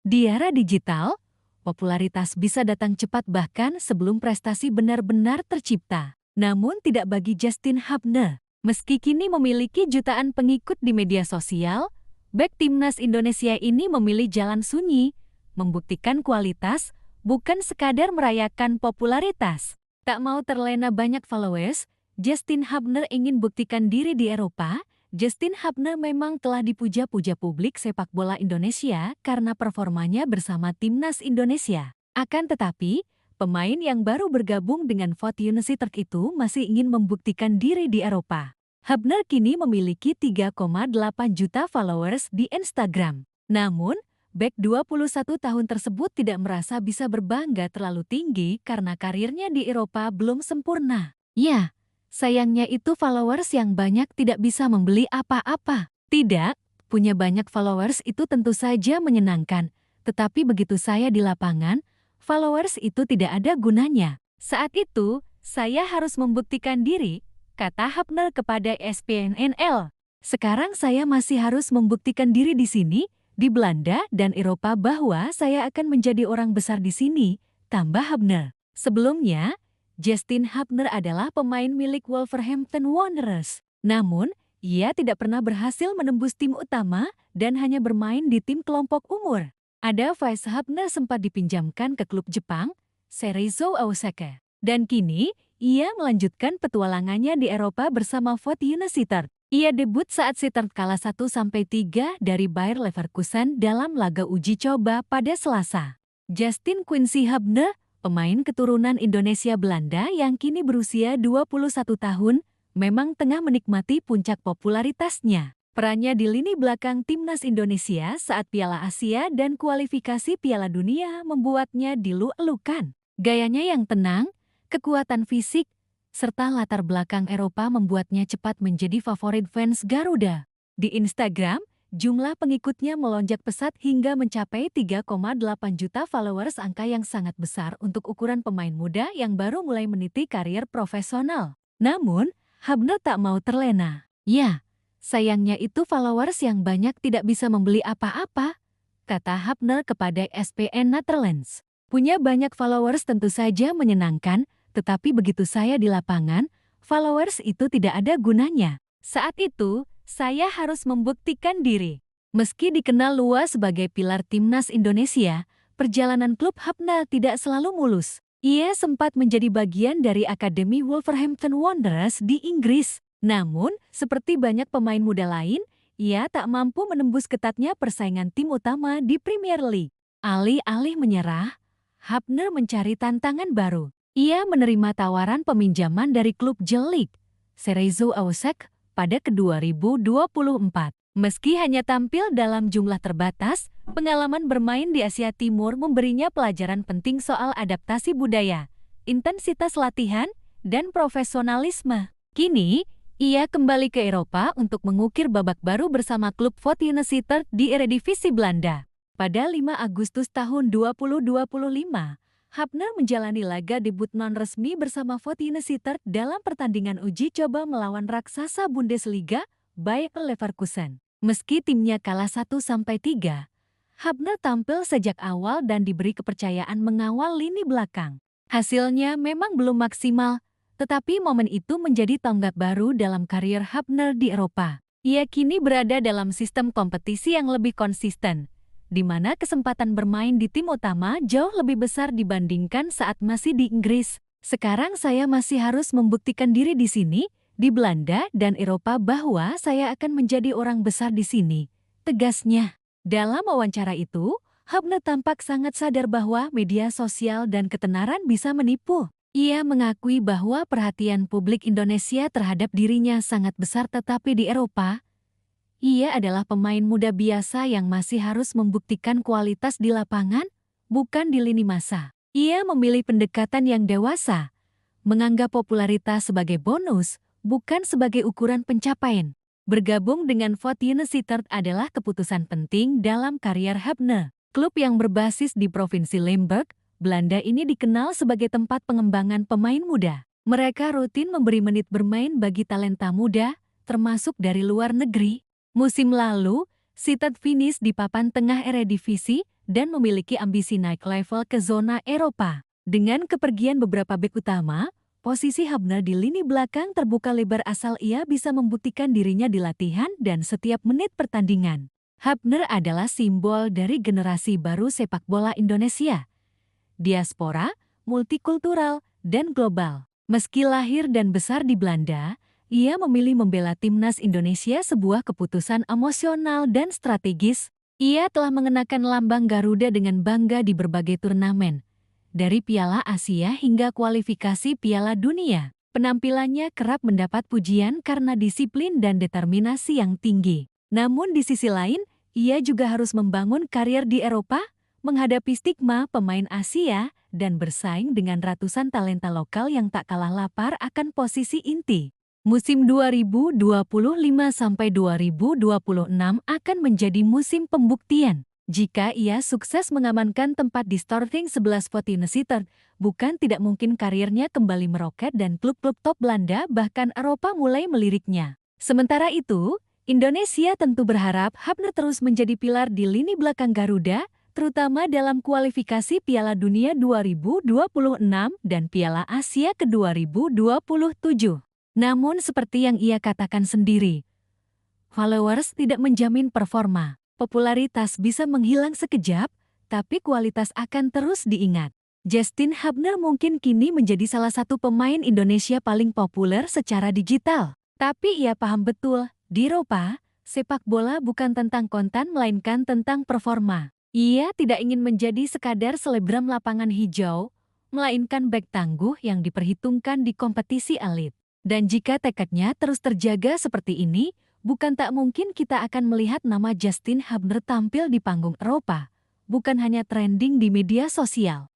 Di era digital, popularitas bisa datang cepat bahkan sebelum prestasi benar-benar tercipta. Namun tidak bagi Justin Hubner. Meski kini memiliki jutaan pengikut di media sosial, bek timnas Indonesia ini memilih jalan sunyi, membuktikan kualitas, bukan sekadar merayakan popularitas. Tak mau terlena banyak followers, Justin Hubner ingin buktikan diri di Eropa. Justin Hubner memang telah dipuja-puja publik sepak bola Indonesia karena performanya bersama timnas Indonesia. Akan tetapi, pemain yang baru bergabung dengan Fort United itu masih ingin membuktikan diri di Eropa. Hubner kini memiliki 3,8 juta followers di Instagram. Namun, bek 21 tahun tersebut tidak merasa bisa berbangga terlalu tinggi karena karirnya di Eropa belum sempurna. Ya, sayangnya itu followers yang banyak tidak bisa membeli apa-apa. Tidak, punya banyak followers itu tentu saja menyenangkan. Tetapi begitu saya di lapangan, followers itu tidak ada gunanya. Saat itu, saya harus membuktikan diri, kata Hubner kepada ESPN-NL. Sekarang saya masih harus membuktikan diri di sini, di Belanda dan Eropa bahwa saya akan menjadi orang besar di sini, tambah Hubner. Sebelumnya, Justin Hubner adalah pemain milik Wolverhampton Wanderers. Namun, ia tidak pernah berhasil menembus tim utama dan hanya bermain di tim kelompok umur. Ada Vice Hubner sempat dipinjamkan ke klub Jepang, Cerezo Osaka. Dan kini, ia melanjutkan petualangannya di Eropa bersama Fort United. Ia debut saat Sittard kalah 1-3 dari Bayer Leverkusen dalam laga uji coba pada Selasa. Justin Quincy Hubner, pemain keturunan Indonesia Belanda yang kini berusia 21 tahun, memang tengah menikmati puncak popularitasnya. Perannya di lini belakang timnas Indonesia saat Piala Asia dan kualifikasi Piala Dunia membuatnya dilu-elukan. Gayanya yang tenang, kekuatan fisik, serta latar belakang Eropa membuatnya cepat menjadi favorit fans Garuda. Di Instagram, jumlah pengikutnya melonjak pesat hingga mencapai 3,8 juta followers, angka yang sangat besar untuk ukuran pemain muda yang baru mulai meniti karir profesional. Namun, Hubner tak mau terlena. Ya, sayangnya itu followers yang banyak tidak bisa membeli apa-apa, kata Hubner kepada ESPN Netherlands. Punya banyak followers tentu saja menyenangkan, tetapi begitu saya di lapangan, followers itu tidak ada gunanya. Saat itu, saya harus membuktikan diri. Meski dikenal luas sebagai pilar timnas Indonesia, perjalanan klub Hubner tidak selalu mulus. Ia sempat menjadi bagian dari Akademi Wolverhampton Wanderers di Inggris. Namun, seperti banyak pemain muda lain, ia tak mampu menembus ketatnya persaingan tim utama di Premier League. Alih-alih menyerah, Hubner mencari tantangan baru. Ia menerima tawaran peminjaman dari klub J-League, Cerezo Osaka, pada ke-2024. Meski hanya tampil dalam jumlah terbatas, pengalaman bermain di Asia Timur memberinya pelajaran penting soal adaptasi budaya, intensitas latihan, dan profesionalisme. Kini, ia kembali ke Eropa untuk mengukir babak baru bersama klub Fort United di Eredivisie Belanda. Pada 5 Agustus tahun 2025, Hubner menjalani laga debut non-resmi bersama Fort United dalam pertandingan uji coba melawan raksasa Bundesliga, Bayer Leverkusen. Meski timnya kalah 1-3, Hubner tampil sejak awal dan diberi kepercayaan mengawal lini belakang. Hasilnya memang belum maksimal, tetapi momen itu menjadi tonggak baru dalam karir Hubner di Eropa. Ia kini berada dalam sistem kompetisi yang lebih konsisten, di mana kesempatan bermain di tim utama jauh lebih besar dibandingkan saat masih di Inggris. Sekarang saya masih harus membuktikan diri di sini, di Belanda dan Eropa bahwa saya akan menjadi orang besar di sini, tegasnya. Dalam wawancara itu, Hubner tampak sangat sadar bahwa media sosial dan ketenaran bisa menipu. Ia mengakui bahwa perhatian publik Indonesia terhadap dirinya sangat besar, tetapi di Eropa, ia adalah pemain muda biasa yang masih harus membuktikan kualitas di lapangan, bukan di lini masa. Ia memilih pendekatan yang dewasa, menganggap popularitas sebagai bonus, bukan sebagai ukuran pencapaian. Bergabung dengan Fort United adalah keputusan penting dalam karier Hubner. Klub yang berbasis di Provinsi Limburg, Belanda ini dikenal sebagai tempat pengembangan pemain muda. Mereka rutin memberi menit bermain bagi talenta muda, termasuk dari luar negeri. Musim lalu, Sittard finish di papan tengah Eredivisie, dan memiliki ambisi naik level ke zona Eropa. Dengan kepergian beberapa bek utama, posisi Hubner di lini belakang terbuka lebar asal ia bisa membuktikan dirinya di latihan dan setiap menit pertandingan. Hubner adalah simbol dari generasi baru sepak bola Indonesia. Diaspora, multikultural, dan global. Meski lahir dan besar di Belanda, ia memilih membela timnas Indonesia sebuah keputusan emosional dan strategis. Ia telah mengenakan lambang Garuda dengan bangga di berbagai turnamen, dari Piala Asia hingga kualifikasi Piala Dunia. Penampilannya kerap mendapat pujian karena disiplin dan determinasi yang tinggi. Namun di sisi lain, ia juga harus membangun karier di Eropa, menghadapi stigma pemain Asia, dan bersaing dengan ratusan talenta lokal yang tak kalah lapar akan posisi inti. Musim 2025-2026 akan menjadi musim pembuktian. Jika ia sukses mengamankan tempat di starting 11 Fortuna bukan tidak mungkin karirnya kembali meroket dan klub-klub top Belanda bahkan Eropa mulai meliriknya. Sementara itu, Indonesia tentu berharap Hubner terus menjadi pilar di lini belakang Garuda, terutama dalam kualifikasi Piala Dunia 2026 dan Piala Asia ke 2027. Namun seperti yang ia katakan sendiri, followers tidak menjamin performa. Popularitas bisa menghilang sekejap, tapi kualitas akan terus diingat. Justin Hubner mungkin kini menjadi salah satu pemain Indonesia paling populer secara digital. Tapi ia paham betul, di Eropa, sepak bola bukan tentang konten melainkan tentang performa. Ia tidak ingin menjadi sekadar selebgram lapangan hijau, melainkan bek tangguh yang diperhitungkan di kompetisi elit. Dan jika tekadnya terus terjaga seperti ini, bukan tak mungkin kita akan melihat nama Justin Hubner tampil di panggung Eropa, bukan hanya trending di media sosial.